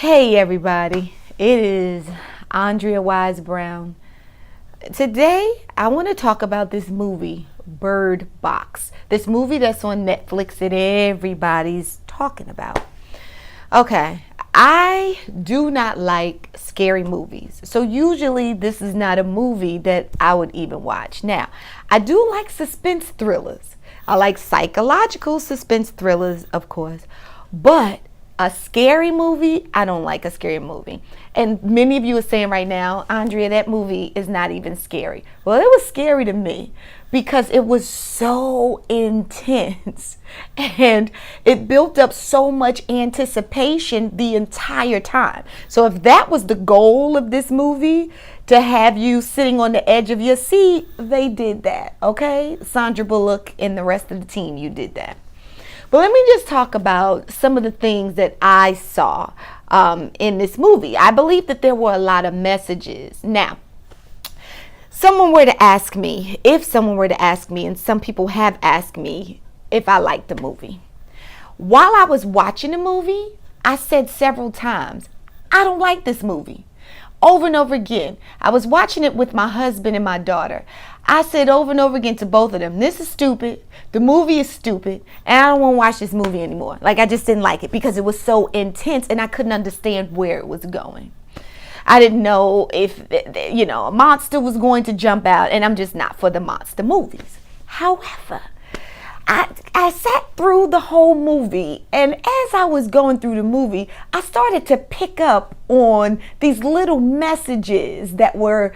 Hey everybody, it is AWiseBrown. Today I want to talk about this movie, Bird Box. This movie that's on Netflix that everybody's talking about. Okay, I do not like scary movies. So usually this is not a movie that I would even watch. Now, I do like suspense thrillers. I like psychological suspense thrillers, of course, but a scary movie, I don't like a scary movie. And many of you are saying right now, Andrea, that movie is not even scary. Well, it was scary to me because it was so intense and it built up so much anticipation the entire time. So if that was the goal of this movie, to have you sitting on the edge of your seat, they did that, okay? Sandra Bullock and the rest of the team, you did that. But let me just talk about some of the things that I saw in this movie. I believe that there were a lot of messages. Now, if someone were to ask me, and some people have asked me if I liked the movie. While I was watching the movie, I said several times, I don't like this movie. Over and over again. I was watching it with my husband and my daughter. I said over and over again to both of them, this is stupid. The movie is stupid. And I don't want to watch this movie anymore. Like, I just didn't like it because it was so intense and I couldn't understand where it was going. I didn't know if, a monster was going to jump out, and I'm just not for the monster movies. However, I sat through the whole movie, and as I was going through the movie, I started to pick up on these little messages that were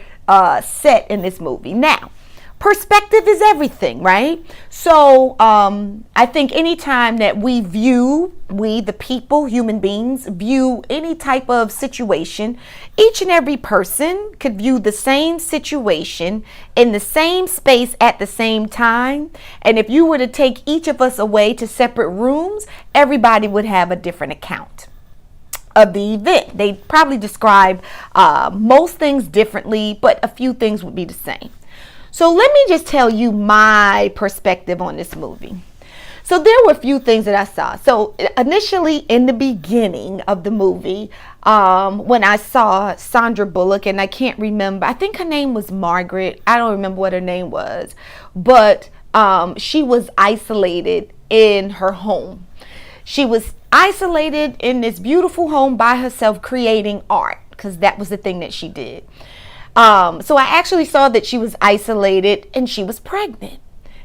set in this movie. Now, perspective is everything, right? So I think anytime that we the people, human beings, view any type of situation, each and every person could view the same situation in the same space at the same time. And if you were to take each of us away to separate rooms, everybody would have a different account of the event. They probably describe most things differently, but a few things would be the same. So let me just tell you my perspective on this movie. So there were a few things that I saw. So initially in the beginning of the movie, when I saw Sandra Bullock, and I can't remember, I think her name was Margaret. I don't remember what her name was, but she was isolated in her home. She was isolated in this beautiful home by herself creating art, because that was the thing that she did. So I actually saw that she was isolated and she was pregnant.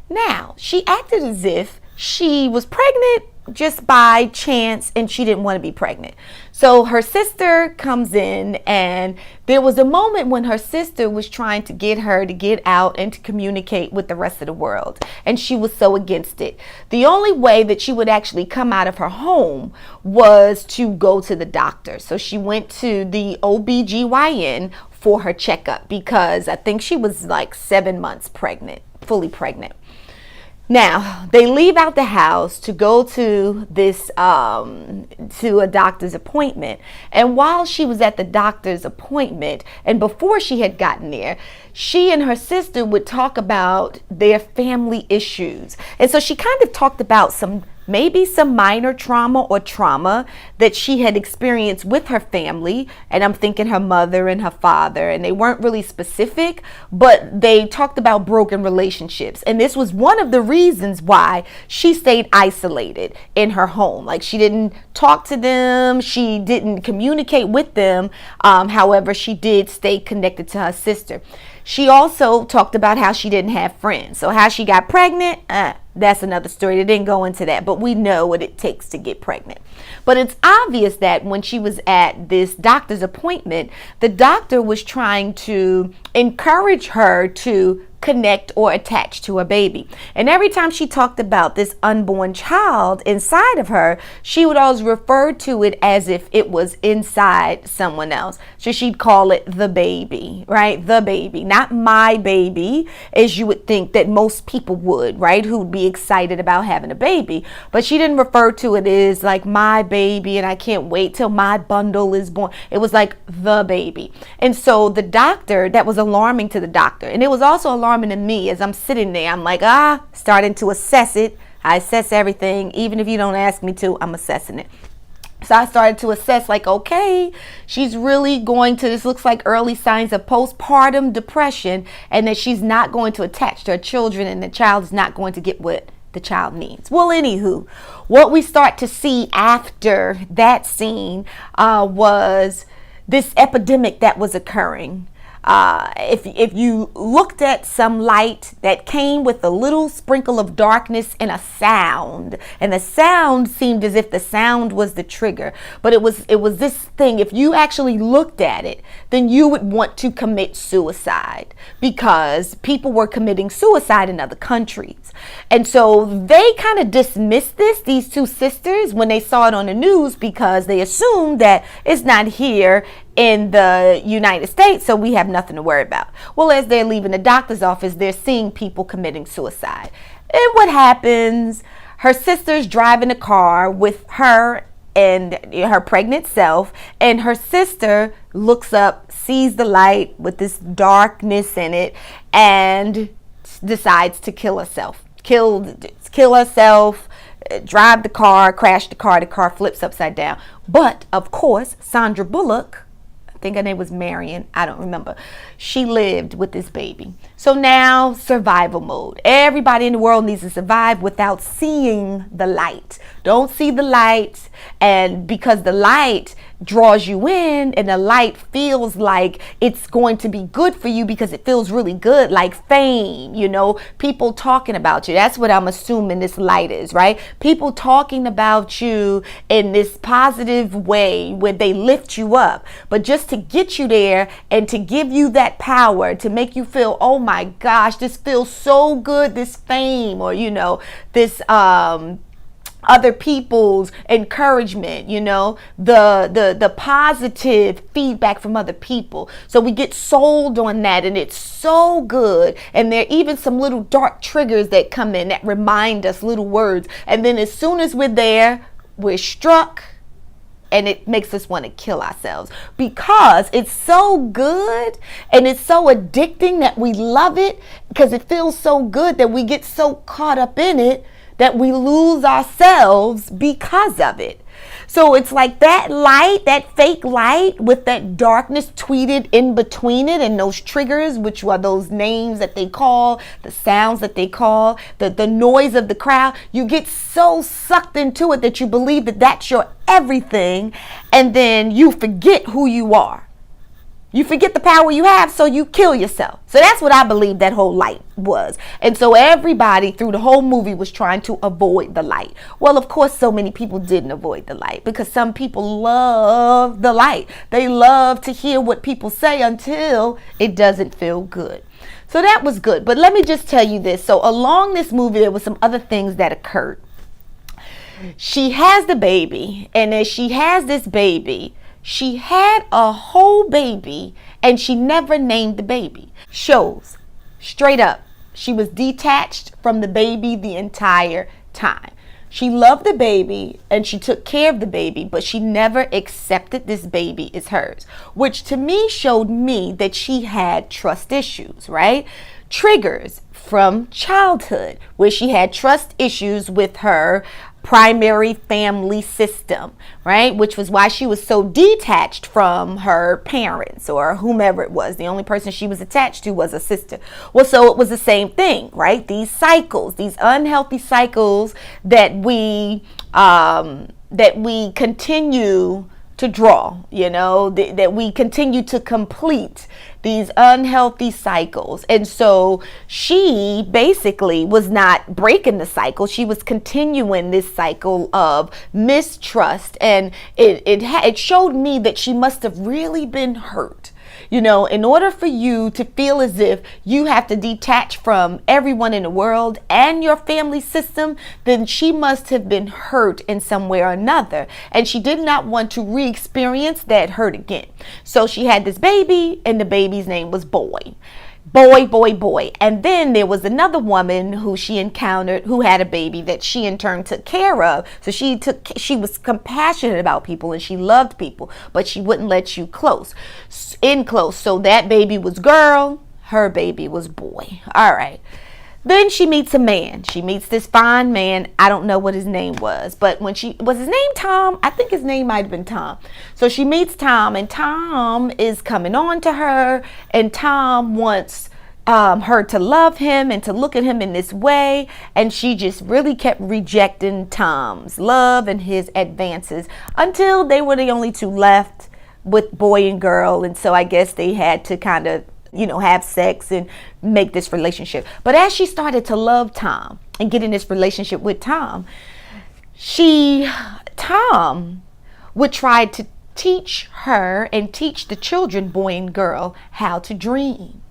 Now, she acted as if she was pregnant just by chance and she didn't want to be pregnant. So her sister comes in, and there was a moment when her sister was trying to get her to get out and to communicate with the rest of the world. And she was so against it. The only way that she would actually come out of her home was to go to the doctor. So she went to the OBGYN for her checkup because I think she was like 7 months pregnant, fully pregnant. Now, they leave out the house to go to this, to a doctor's appointment. And while she was at the doctor's appointment, and before she had gotten there, she and her sister would talk about their family issues. And so she kind of talked about maybe some minor trauma or trauma that she had experienced with her family. And I'm thinking her mother and her father, and they weren't really specific, but they talked about broken relationships. And this was one of the reasons why she stayed isolated in her home. Like, she didn't talk to them. She didn't communicate with them. However, she did stay connected to her sister. She also talked about how she didn't have friends. So how she got pregnant, that's another story. They didn't go into that, but we know what it takes to get pregnant. But it's obvious that when she was at this doctor's appointment, the doctor was trying to encourage her to connect or attach to a baby. And every time she talked about this unborn child inside of her, she would always refer to it as if it was inside someone else. So she'd call it the baby, right? The baby, not my baby, as you would think that most people would, right? Who would be excited about having a baby. But she didn't refer to it as like my baby and I can't wait till my bundle is born. It was like the baby. And so the doctor, that was alarming to the doctor. And it was also alarming to me as I'm sitting there. I'm like, starting to assess it. I assess everything. Even if you don't ask me to, I'm assessing it. So I started to assess, like, okay, she's really going to, this looks like early signs of postpartum depression, and that she's not going to attach to her children, and the child is not going to get what the child needs. Well, anywho, what we start to see after that scene was this epidemic that was occurring. If you looked at some light that came with a little sprinkle of darkness and a sound, and the sound seemed as if the sound was the trigger, but it was this thing. If you actually looked at it, then you would want to commit suicide, because people were committing suicide in other countries. And so they kind of dismissed these two sisters, when they saw it on the news, because they assumed that it's not here in the United States, so we have nothing to worry about. Well, as they're leaving the doctor's office, they're seeing people committing suicide. And what happens? Her sister's driving a car with her and her pregnant self, and her sister looks up, sees the light with this darkness in it, and decides to kill herself. Kill herself, drive the car, crash the car flips upside down. But of course, Sandra Bullock, I think her name was Marion, I don't remember, she lived with this baby. So now, survival mode. Everybody in the world needs to survive without seeing the light. Don't see the light, and because the light draws you in, and the light feels like it's going to be good for you because it feels really good, like fame, people talking about you. That's what I'm assuming this light is, right? People talking about you in this positive way where they lift you up, but just to get you there and to give you that power to make you feel, oh my gosh, this feels so good, this fame, or this other people's encouragement, the positive feedback from other people. So we get sold on that, and it's so good. And there are even some little dark triggers that come in that remind us, little words. And then as soon as we're there, we're struck, and it makes us want to kill ourselves, because it's so good and it's so addicting that we love it, because it feels so good that we get so caught up in it that we lose ourselves because of it. So it's like that light, that fake light with that darkness tweeted in between it, and those triggers, which are those names that they call, the sounds that they call, the noise of the crowd. You get so sucked into it that you believe that that's your everything, and then you forget who you are. You forget the power you have, so you kill yourself. So that's what I believe that whole light was. And so everybody through the whole movie was trying to avoid the light. Well, of course, so many people didn't avoid the light, because some people love the light. They love to hear what people say until it doesn't feel good. So that was good. But let me just tell you this. So along this movie, there were some other things that occurred. She has the baby, and as she has this baby, she had a whole baby, and she never named the baby. Shows straight up she was detached from the baby the entire time. She loved the baby and she took care of the baby, but she never accepted this baby as hers, which to me showed me that she had trust issues, right? Triggers from childhood, where she had trust issues with her primary family system, right? Which was why she was so detached from her parents or whomever it was. The only person she was attached to was a sister. Well, so it was the same thing, right? These cycles, these unhealthy cycles that we continue to draw, that we continue to complete, these unhealthy cycles. And so she basically was not breaking the cycle. She was continuing this cycle of mistrust. And it showed me that she must have really been hurt. In order for you to feel as if you have to detach from everyone in the world and your family system, then she must have been hurt in some way or another. And she did not want to re-experience that hurt again. So she had this baby, and the baby's name was Boy. Boy. And then there was another woman who she encountered who had a baby that she in turn took care of. So she was compassionate about people and she loved people, but she wouldn't let you in close. So that baby was girl, her baby was boy. All right. Then she meets a man. She meets this fine man. I don't know what his name was, but was his name Tom? I think his name might have been Tom. So she meets Tom, and Tom is coming on to her, and Tom wants her to love him and to look at him in this way, and she just really kept rejecting Tom's love and his advances until they were the only two left with boy and girl. And so I guess they had to kind of have sex and make this relationship. But as she started to love Tom and get in this relationship with Tom, Tom would try to teach her and teach the children, boy and girl, how to dream,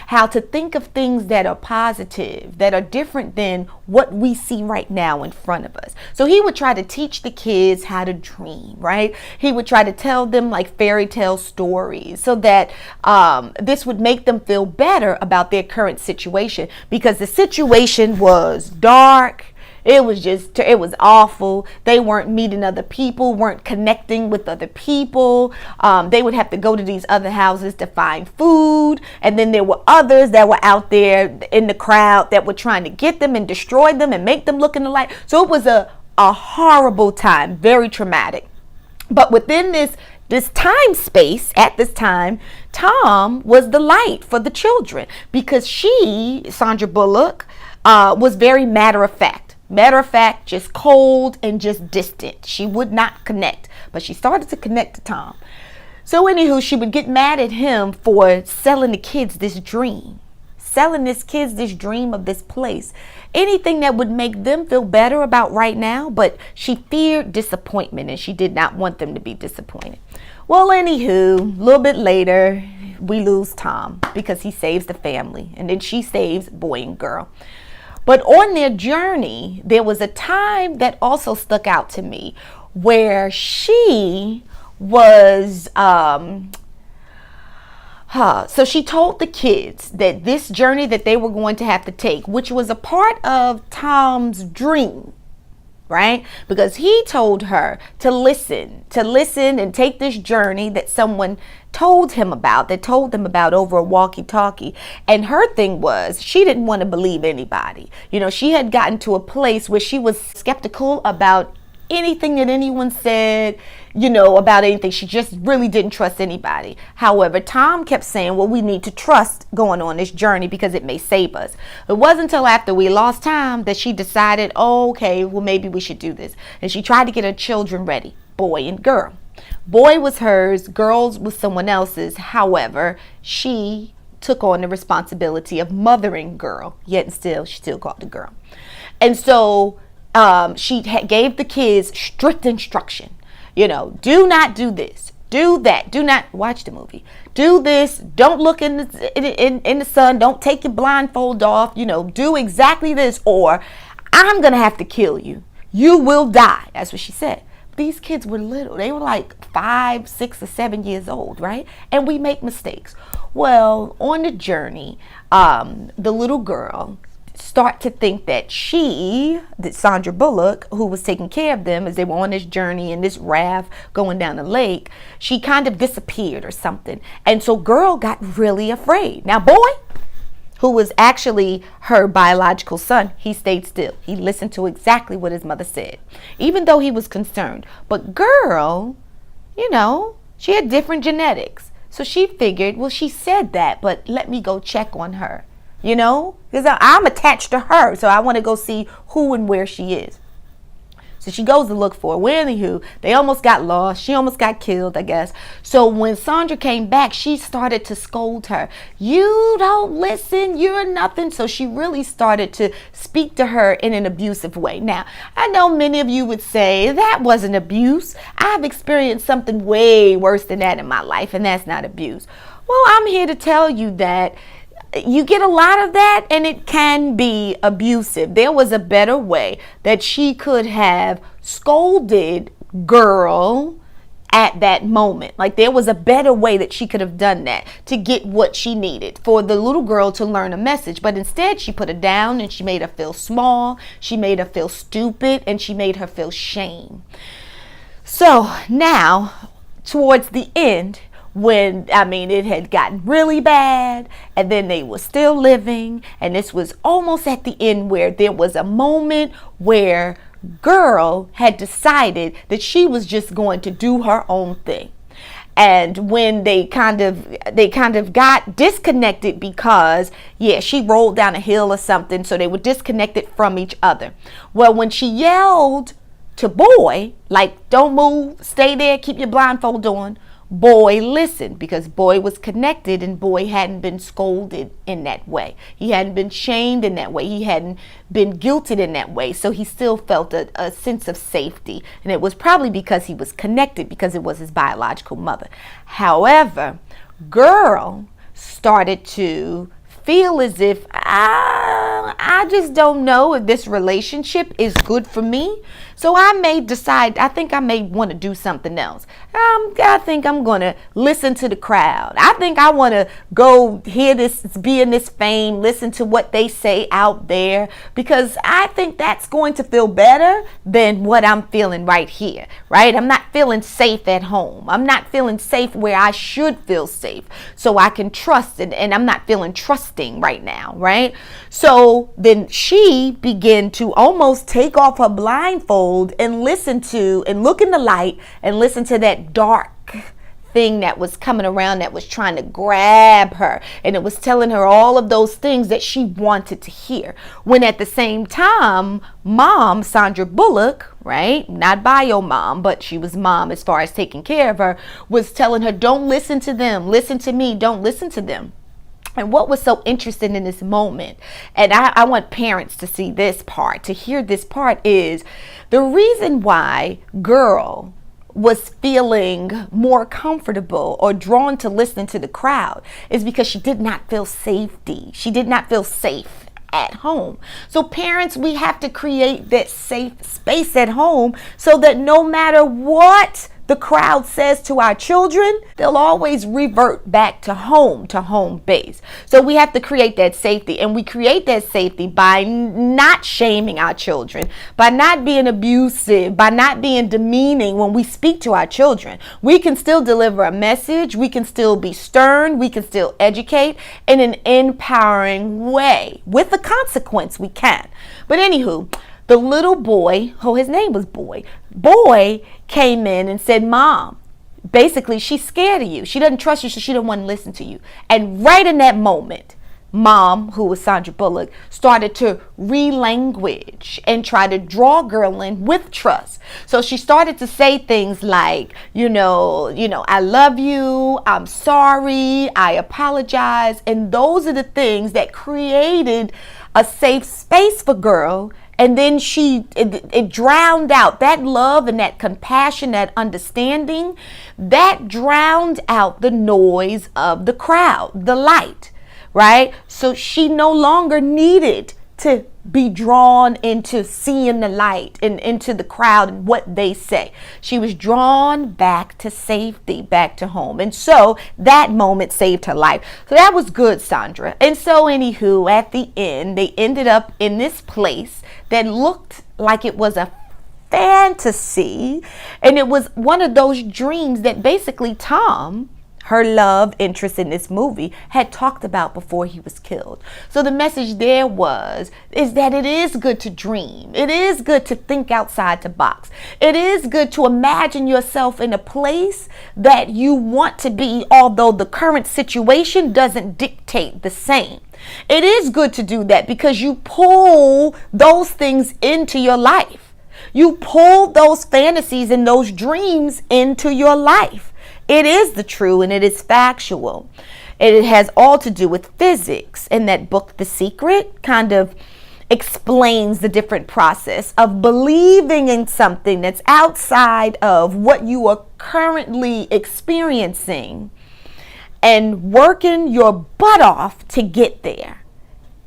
how to think of things that are positive, that are different than what we see right now in front of us. So he would try to teach the kids how to dream, right? He would try to tell them like fairy tale stories so that this would make them feel better about their current situation, because the situation was dark. It was awful. They weren't meeting other people, weren't connecting with other people. They would have to go to these other houses to find food. And then there were others that were out there in the crowd that were trying to get them and destroy them and make them look in the light. So it was a horrible time, very traumatic. But within this time space, at this time, Tom was the light for the children, because Sandra Bullock, was very matter of fact. Just cold and just distant. She would not connect, but she started to connect to Tom. So anywho, she would get mad at him for selling the kids this dream of this place, anything that would make them feel better about right now. But she feared disappointment, and she did not want them to be disappointed. Well, anywho, a little bit later, we lose Tom because he saves the family, and then she saves boy and girl. But on their journey, there was a time that also stuck out to me where she was, so she told the kids that this journey that they were going to have to take, which was a part of Tom's dream, right? Because he told her to listen and take this journey that someone told them about over a walkie-talkie. And her thing was, she didn't want to believe anybody. She had gotten to a place where she was skeptical about anything that anyone said, about anything. She just really didn't trust anybody. However, Tom kept saying, well, we need to trust going on this journey because it may save us. It wasn't until after we lost Tom that she decided, oh, okay, well, maybe we should do this. And she tried to get her children ready, boy and girl. Boy was hers, girls was someone else's. However, she took on the responsibility of mothering girl, yet still, she still called the girl. And so she gave the kids strict instruction. Do not do this, do that, do not watch the movie, do this, don't look in the sun, don't take your blindfold off, do exactly this, or I'm gonna have to kill you. You will die. That's what she said. These kids were little. They were like 5, 6, or 7 years old, right? And we make mistakes. Well, on the journey, the little girl start to think that Sandra Bullock, who was taking care of them as they were on this journey in this raft going down the lake, she kind of disappeared or something. And so girl got really afraid. Now boy, who was actually her biological son, he stayed still. He listened to exactly what his mother said, even though he was concerned. But girl, she had different genetics. So she figured, well, she said that, but let me go check on her, because I'm attached to her. So I want to go see who and where she is. So she goes to look for her. Well, anywho, they almost got lost. She almost got killed, I guess. So when Sandra came back, she started to scold her. You don't listen. You're nothing. So she really started to speak to her in an abusive way. Now, I know many of you would say that wasn't abuse. I've experienced something way worse than that in my life, and that's not abuse. Well, I'm here to tell you that you get a lot of that, and it can be abusive. There was a better way that she could have scolded girl at that moment. Like there was a better way that she could have done that to get what she needed for the little girl to learn a message. But instead she put her down, and she made her feel small. She made her feel stupid, and she made her feel shame. So now towards the end, when, I mean, it had gotten really bad, and then they were still living, and this was almost at the end where there was a moment where girl had decided that she was just going to do her own thing. And when they kind of got disconnected because, yeah, she rolled down a hill or something, so they were disconnected from each other. Well, when she yelled to boy, like, don't move, stay there, keep your blindfold on, boy listened, because boy was connected and boy hadn't been scolded in that way. He hadn't been shamed in that way. He hadn't been guilted in that way. So he still felt a sense of safety. And it was probably because he was connected, because it was his biological mother. However, girl started to feel as if I just don't know if this relationship is good for me. So I may decide, I think I may want to do something else. I think I'm going to listen to the crowd. I think I want to go hear this, be in this fame, listen to what they say out there, because I think that's going to feel better than what I'm feeling right here, right? I'm not feeling safe at home. I'm not feeling safe where I should feel safe, so I can trust it, and I'm not feeling trusting right now, right? So then she began to almost take off her blindfold and listen to and look in the light and listen to that dark thing that was coming around, that was trying to grab her, and it was telling her all of those things that she wanted to hear, when at the same time mom, Sandra Bullock, right, not bio mom, but she was mom as far as taking care of her, was telling her, don't listen to them, listen to me, don't listen to them. And what was so interesting in this moment, and I want parents to see this part, to hear this part, is the reason why girl was feeling more comfortable or drawn to listen to the crowd is because she did not feel safety. She did not feel safe at home. So parents, we have to create that safe space at home so that no matter what the crowd says to our children, they'll always revert back to home base. So we have to create that safety, and we create that safety by not shaming our children, by not being abusive, by not being demeaning when we speak to our children. We can still deliver a message, we can still be stern, we can still educate in an empowering way. With the consequence, we can. But anywho, the little boy, his name was Boy came in and said, Mom, basically, she's scared of you. She doesn't trust you, so she doesn't want to listen to you. And right in that moment, Mom, who was Sandra Bullock, started to relanguage and try to draw girl in with trust. So she started to say things like, you know, I love you, I'm sorry, I apologize. And those are the things that created a safe space for girl. And then it drowned out that love and that compassion, that understanding, that drowned out the noise of the crowd, the light, right? So she no longer needed to be drawn into seeing the light and into the crowd and what they say. She was drawn back to safety, back to home. And so that moment saved her life. So that was good, Sandra. And so anywho, at the end, they ended up in this place that looked like it was a fantasy. And it was one of those dreams that basically Tom, her love interest in this movie, had talked about before he was killed. So the message there is that it is good to dream. It is good to think outside the box. It is good to imagine yourself in a place that you want to be, although the current situation doesn't dictate the same. It is good to do that because you pull those things into your life. You pull those fantasies and those dreams into your life. It is the true and it is factual. It has all to do with physics. And that book, The Secret, kind of explains the different process of believing in something that's outside of what you are currently experiencing and working your butt off to get there.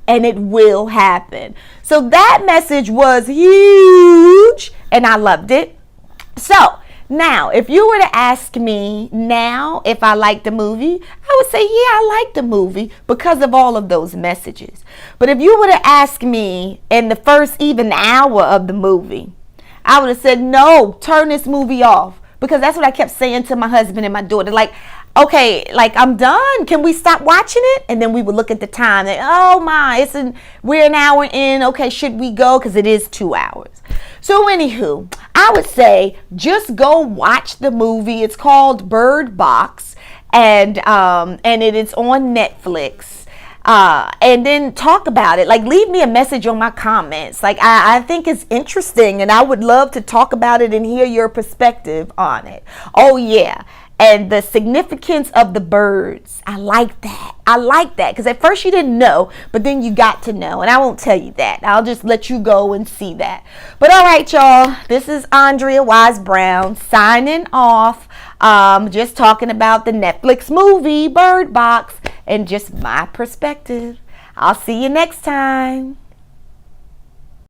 And it will happen. So that message was huge and I loved it. So now, if you were to ask me now if I liked the movie, I would say, yeah, I liked the movie because of all of those messages. But if you were to ask me in the first even hour of the movie, I would have said, no, turn this movie off because that's what I kept saying to my husband and my daughter. Like, okay, like I'm done. Can we stop watching it? And then we would look at the time. And, oh my, we're an hour in. Okay, should we go? Because it is 2 hours. So anywho, I would say just go watch the movie. It's called Bird Box, and it is on Netflix. And then talk about it. Like, leave me a message on my comments. Like, I think it's interesting, and I would love to talk about it and hear your perspective on it. Oh yeah. And the significance of the birds. I like that. Because at first you didn't know, but then you got to know. And I won't tell you that. I'll just let you go and see that. But all right, y'all. This is AWiseBrown signing off. Just talking about the Netflix movie, Bird Box, and just my perspective. I'll see you next time.